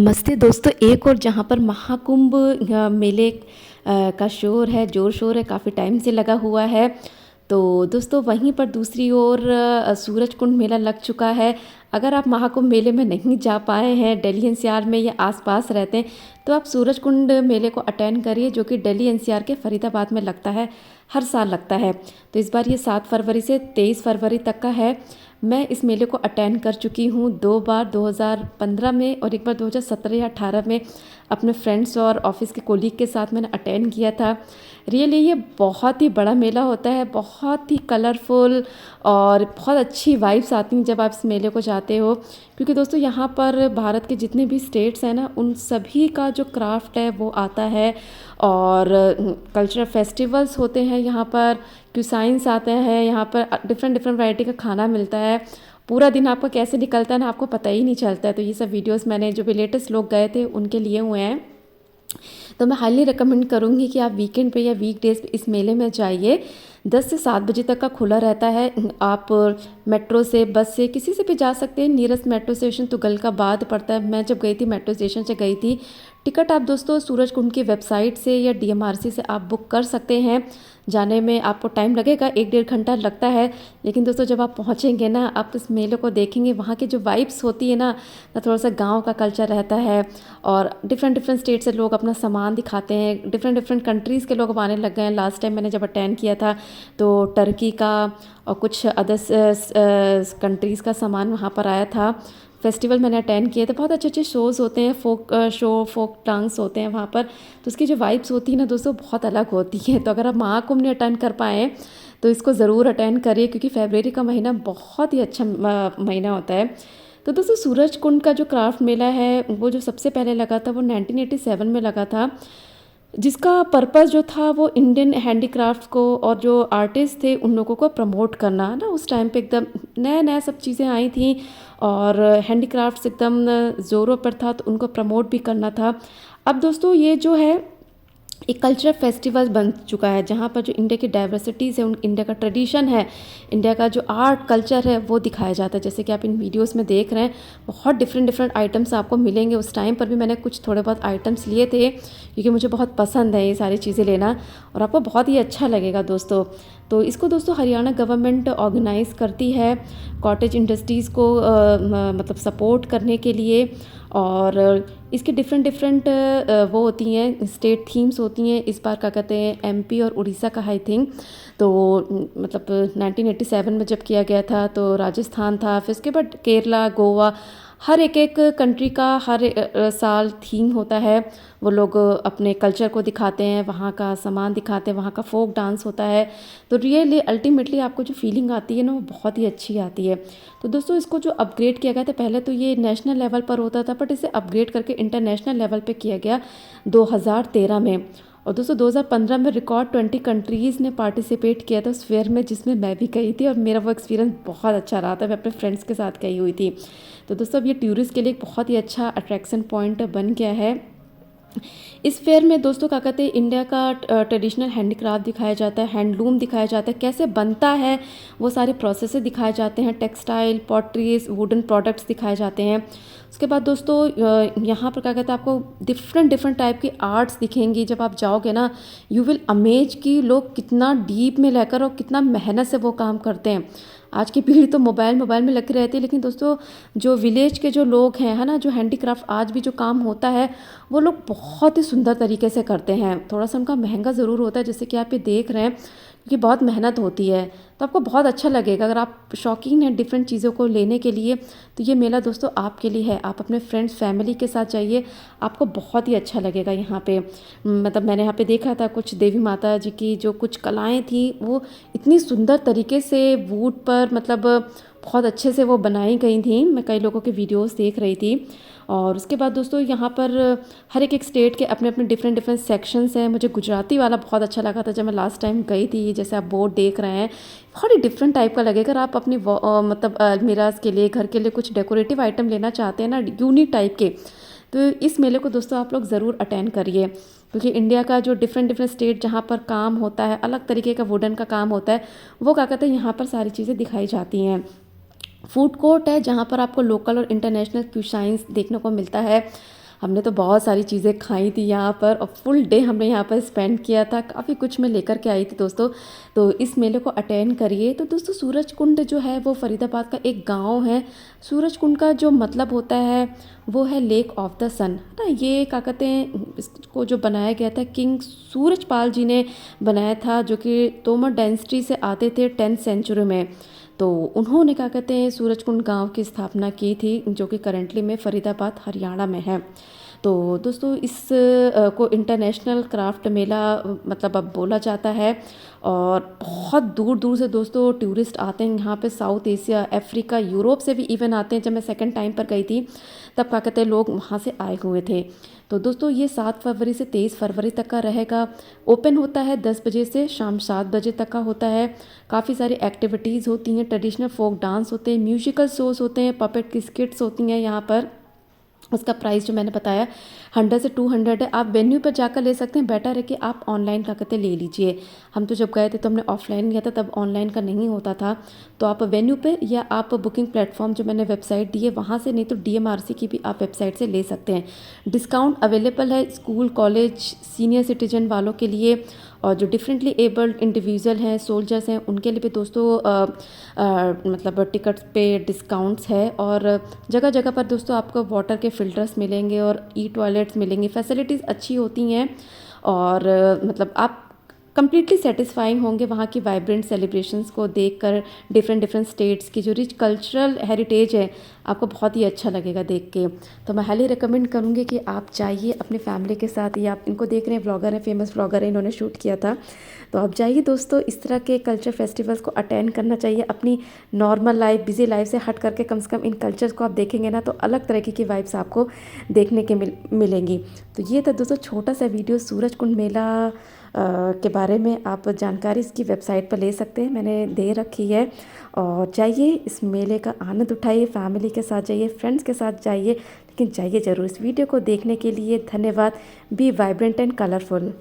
नमस्ते दोस्तों, एक और जहाँ पर महाकुंभ मेले का शोर है, ज़ोर शोर है, काफ़ी टाइम से लगा हुआ है। तो दोस्तों वहीं पर दूसरी ओर सूरज कुंड मेला लग चुका है। अगर आप महाकुंभ मेले में नहीं जा पाए हैं, दिल्ली एनसीआर में या आसपास रहते हैं, तो आप सूरज कुंड मेले को अटेंड करिए, जो कि दिल्ली एनसीआर के फरीदाबाद में लगता है। हर साल लगता है। तो इस बार ये 7 फरवरी से 23 फरवरी तक का है। मैं इस मेले को अटेंड कर चुकी हूँ 2 बार, 2015 में और एक बार 2017 या 18 में अपने फ्रेंड्स और ऑफिस के कोलीग के साथ मैंने अटेंड किया था। रियली ये बहुत ही बड़ा मेला होता है, बहुत ही कलरफुल और बहुत अच्छी वाइब्स आती हैं जब आप इस मेले को जाते हो। क्योंकि दोस्तों यहाँ पर भारत के जितने भी स्टेट्स हैं ना, उन सभी का जो क्राफ्ट है वो आता है। और कल्चरल फेस्टिवल्स होते हैं यहाँ पर, क्यूसाइंस आते हैं यहाँ पर, डिफरेंट डिफरेंट वैरायटी का खाना मिलता है। पूरा दिन आपका कैसे निकलता है ना, आपको पता ही नहीं चलता है। तो ये सब वीडियोस मैंने जो भी लेटेस्ट लोग गए थे उनके लिए हुए हैं। तो मैं हाईली रिकमेंड करूँगी कि आप वीकेंड पे या वीकडेज पे इस मेले में जाइए। 10 से 7 बजे तक का खुला रहता है। आप मेट्रो से, बस से, किसी से भी जा सकते हैं। नियरेस्ट मेट्रो स्टेशन तुगलकाबाद पड़ता है। मैं जब गई थी मेट्रो स्टेशन से गई थी। टिकट आप दोस्तों सूरज कुंड की वेबसाइट से या डीएमआरसी से आप बुक कर सकते हैं। जाने में आपको टाइम लगेगा, 1-1.5 घंटा लगता है। लेकिन दोस्तों जब आप पहुँचेंगे ना, आप इस मेले को देखेंगे, वहाँ की जो वाइब्स होती है ना, थोड़ा सा गाँव का कल्चर रहता है। और डिफरेंट डिफरेंट स्टेट से लोग अपना सामान दिखाते हैं। डिफरेंट डिफरेंट कंट्रीज़ के लोग अब आने लग गए हैं। लास्ट टाइम मैंने जब अटेंड किया था तो टर्की का और कुछ अदर्स कंट्रीज़ का सामान वहाँ पर आया था। फेस्टिवल मैंने अटेंड किए थे। बहुत अच्छे अच्छे शोज़ होते हैं, फोक शो, फोक डांस होते हैं वहाँ पर। तो उसकी जो वाइब्स होती है ना दोस्तों, बहुत अलग होती है। तो अगर आप महाकुंभ नहीं अटेंड कर पाएँ तो इसको ज़रूर अटेंड करिए, क्योंकि फरवरी का महीना बहुत ही अच्छा महीना होता है। तो दोस्तों सूरज कुंड का जो क्राफ्ट मेला है, वो जो सबसे पहले लगा था वो 1987 में लगा था। जिसका पर्पस जो था वो इंडियन हैंडीक्राफ्ट को और जो आर्टिस्ट थे उन लोगों को प्रमोट करना ना। उस टाइम पे एकदम नया नया सब चीज़ें आई थी और हैंडीक्राफ्ट्स एकदम ज़ोरों पर था, तो उनको प्रमोट भी करना था। अब दोस्तों ये जो है एक कल्चरल फेस्टिवल बन चुका है, जहाँ पर जो इंडिया की डाइवर्सिटीज़ है, उन इंडिया का ट्रेडिशन है, इंडिया का जो आर्ट कल्चर है वो दिखाया जाता है। जैसे कि आप इन वीडियोस में देख रहे हैं, बहुत डिफरेंट डिफरेंट आइटम्स आपको मिलेंगे। उस टाइम पर भी मैंने कुछ थोड़े बहुत आइटम्स लिए थे, क्योंकि मुझे बहुत पसंद है ये सारी चीज़ें लेना, और आपको बहुत ही अच्छा लगेगा दोस्तों। तो इसको दोस्तों हरियाणा गवर्नमेंट ऑर्गेनाइज़ करती है कॉटेज इंडस्ट्रीज़ को मतलब सपोर्ट करने के लिए। और इसके डिफरेंट डिफरेंट वो होती हैं, स्टेट थीम्स होती हैं। इस बार क्या कहते हैं, एमपी और उड़ीसा का आई थिंक। तो मतलब 1987 में जब किया गया था तो राजस्थान था, फिर उसके बाद केरला, गोवा, हर एक एक कंट्री का हर साल थीम होता है। वो लोग अपने कल्चर को दिखाते हैं, वहाँ का सामान दिखाते हैं, वहाँ का फोक डांस होता है। तो रियली अल्टीमेटली आपको जो फीलिंग आती है ना, वो बहुत ही अच्छी आती है। तो दोस्तों इसको जो अपग्रेड किया गया था, पहले तो ये नेशनल लेवल पर होता था, बट इसे अपग्रेड करके इंटरनेशनल लेवल पे किया गया 2013 में। और दोस्तों 2015 में रिकॉर्ड 20 कंट्रीज़ ने पार्टिसिपेट किया था उस फेयर में, जिसमें मैं भी गई थी, और मेरा वो एक्सपीरियंस बहुत अच्छा रहा था। मैं अपने फ्रेंड्स के साथ गई हुई थी। तो दोस्तों अब ये टूरिस्ट के लिए एक बहुत ही अच्छा अट्रैक्शन पॉइंट बन गया है। इस फेयर में दोस्तों क्या कहते हैं, इंडिया का ट्रेडिशनल हैंडीक्राफ्ट दिखाया जाता है, हैंडलूम दिखाया जाता है, कैसे बनता है वो सारे प्रोसेसेस दिखाए जाते हैं, टेक्सटाइल, पॉटरीज, वुडन प्रोडक्ट्स दिखाए जाते हैं। उसके बाद दोस्तों यहाँ पर क्या कहते हैं, आपको डिफरेंट डिफरेंट टाइप की आर्ट्स दिखेंगी। जब आप जाओगे ना, यू विल अमेज कि लोग कितना डीप में लेकर और कितना मेहनत से वो काम करते हैं। आज की पीढ़ी तो मोबाइल मोबाइल में लगी रहती है, लेकिन दोस्तों जो विलेज के जो लोग हैं, है ना, जो हैंडीक्राफ्ट आज भी जो काम होता है, वो लोग बहुत ही सुंदर तरीके से करते हैं। थोड़ा सा उनका महंगा ज़रूर होता है, जैसे कि आप ये देख रहे हैं, क्योंकि बहुत मेहनत होती है। तो आपको बहुत अच्छा लगेगा। अगर आप शौकीन हैं डिफरेंट चीज़ों को लेने के लिए, तो ये मेला दोस्तों आपके लिए है। आप अपने फ्रेंड्स फैमिली के साथ जाइए, आपको बहुत ही अच्छा लगेगा यहाँ पे। मतलब मैंने यहाँ पे देखा था कुछ देवी माता जी की जो कुछ कलाएँ थी, वो इतनी सुंदर तरीके से वुड पर, मतलब बहुत अच्छे से वो बनाई गई थी। मैं कई लोगों के वीडियोस देख रही थी। और उसके बाद दोस्तों यहाँ पर हर एक एक स्टेट के अपने अपने डिफरेंट डिफरेंट सेक्शंस हैं। मुझे गुजराती वाला बहुत अच्छा लगा था जब मैं लास्ट टाइम गई थी। जैसे आप बोर्ड देख रहे हैं, बहुत ही डिफरेंट टाइप का लगेगा। अगर आप अपनी मतलब अलमीराज के लिए, घर के लिए कुछ डेकोरेटिव आइटम लेना चाहते हैं ना, यूनिक टाइप के, तो इस मेले को दोस्तों आप लोग ज़रूर अटेंड करिए। क्योंकि इंडिया का जो डिफरेंट डिफरेंट स्टेट जहाँ पर काम होता है, अलग तरीके का वुडन का काम होता है, वो क्या कहते हैं, यहाँ पर सारी चीज़ें दिखाई जाती हैं। फूड कोर्ट है जहाँ पर आपको लोकल और इंटरनेशनल क्यूसाइंस देखने को मिलता है। हमने तो बहुत सारी चीज़ें खाई थी यहाँ पर और फुल डे हमने यहाँ पर स्पेंड किया था। काफ़ी कुछ मैं लेकर के आई थी दोस्तों। तो इस मेले को अटेंड करिए। तो दोस्तों सूरज कुंड जो है वो फ़रीदाबाद का एक गाँव है। सूरज कुंड का जो मतलब होता है वो है लेक ऑफ द सन, है ना। ये क्या कहते हैं, इसको जो बनाया गया था किंग सूरजपाल जी ने बनाया था, जो कि तोमर डायनेस्टी से आते थे 10th सेंचुरी में। तो उन्होंने क्या कहते हैं सूरजकुंड गांव की स्थापना की थी, जो कि करंटली में फ़रीदाबाद हरियाणा में है। तो दोस्तों इस को इंटरनेशनल क्राफ्ट मेला मतलब अब बोला जाता है। और बहुत दूर दूर से दोस्तों टूरिस्ट आते हैं यहाँ पे, साउथ एशिया, अफ्रीका, यूरोप से भी इवन आते हैं। जब मैं सेकंड टाइम पर गई थी तब क्या कहते हैं लोग वहाँ से आए हुए थे। तो दोस्तों ये 7 फरवरी से 23 फरवरी तक का रहेगा। ओपन होता है 10 बजे से शाम 7 बजे तक का होता है। काफ़ी सारी एक्टिविटीज़ होती हैं, ट्रेडिशनल फोक डांस होते हैं, म्यूजिकल शोज़ होते हैं, पपेट की स्किट्स होती हैं यहाँ पर। उसका प्राइस जो मैंने बताया 100 से 200 है। आप वेन्यू पर जाकर ले सकते हैं, बेटर है कि आप ऑनलाइन क्या कहते हैं ले लीजिए। हम तो जब गए थे तो हमने ऑफलाइन लिया था, तब ऑनलाइन का नहीं होता था। तो आप वेन्यू पे या आप बुकिंग प्लेटफॉर्म जो मैंने वेबसाइट दी है वहाँ से, नहीं तो DMRC की भी आप वेबसाइट से ले सकते हैं। डिस्काउंट अवेलेबल है स्कूल, कॉलेज, सीनियर सिटीजन वालों के लिए, और जो डिफरेंटली एबल्ड इंडिविजुअल हैं, सोल्जर्स हैं, उनके लिए भी दोस्तों मतलब टिकट्स पे डिस्काउंट्स है। और जगह जगह पर दोस्तों आपको वाटर के फ़िल्टर्स मिलेंगे और ई टॉयलेट्स मिलेंगे, फैसिलिटीज़ अच्छी होती हैं। और मतलब आप कंप्लीटली सेटिस्फाइंग होंगे वहाँ की वाइब्रेंट सेलिब्रेशंस को देखकर। डिफरेंट डिफरेंट स्टेट्स की जो रिच कल्चरल हेरिटेज है, आपको बहुत ही अच्छा लगेगा देख के। तो मैं हाईली रिकमेंड करूँगी कि आप जाइए अपने फैमिली के साथ। या आप इनको देख रहे हैं, ब्लॉगर हैं, फेमस ब्लॉगर हैं, इन्होंने शूट किया था। तो आप जाइए दोस्तों, इस तरह के कल्चर फेस्टिवल्स को अटेंड करना चाहिए। अपनी नॉर्मल लाइफ, बिजी लाइफ से हट करके कम से कम इन कल्चर्स को आप देखेंगे ना, तो अलग तरीके की वाइब्स आपको देखने के मिलेंगी। तो ये था दोस्तों छोटा सा वीडियो सूरज कुंड मेला के बारे में। आप जानकारी इसकी वेबसाइट पर ले सकते हैं, मैंने दे रखी है। और जाइए इस मेले का आनंद उठाइए, फैमिली के साथ जाइए, फ्रेंड्स के साथ जाइए, लेकिन जाइए ज़रूर। इस वीडियो को देखने के लिए धन्यवाद। Be vibrant and colourful.